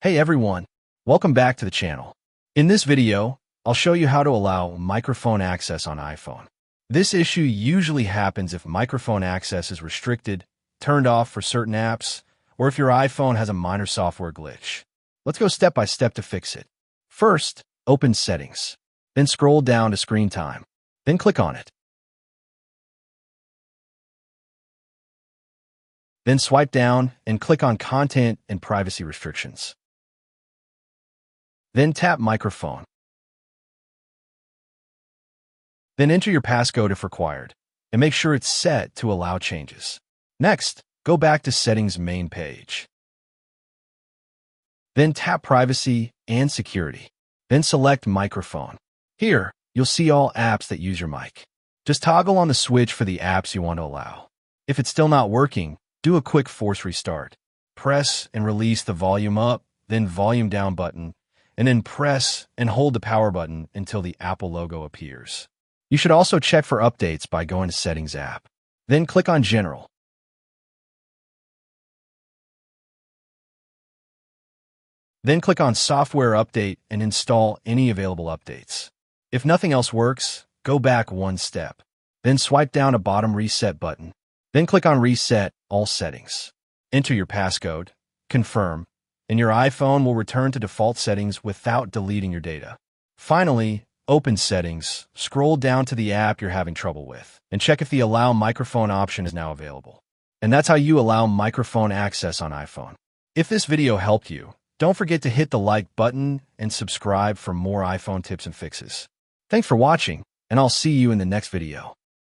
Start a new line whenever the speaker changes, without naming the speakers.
Hey everyone, welcome back to the channel. In this video, I'll show you how to allow microphone access on iPhone. This issue usually happens if microphone access is restricted, turned off for certain apps, or if your iPhone has a minor software glitch. Let's go step by step to fix it. First, open Settings. Then scroll down to Screen Time. Then click on it. Then swipe down and click on Content and Privacy Restrictions. Then tap Microphone. Then enter your passcode if required, and make sure it's set to allow changes. Next, go back to Settings main page. Then tap Privacy and Security. Then select Microphone. Here, you'll see all apps that use your mic. Just toggle on the switch for the apps you want to allow. If it's still not working, do a quick force restart. Press and release the volume up, then volume down button, and then press and hold the power button until the Apple logo appears. You should also check for updates by going to Settings app. Then click on General. Then click on Software Update and install any available updates. If nothing else works, go back one step. Then swipe down a bottom Reset button. Then click on Reset All Settings. Enter your passcode, confirm, and your iPhone will return to default settings without deleting your data. Finally, open Settings, scroll down to the app you're having trouble with, and check if the Allow Microphone option is now available. And that's how you allow microphone access on iPhone. If this video helped you, don't forget to hit the like button and subscribe for more iPhone tips and fixes. Thanks for watching, and I'll see you in the next video.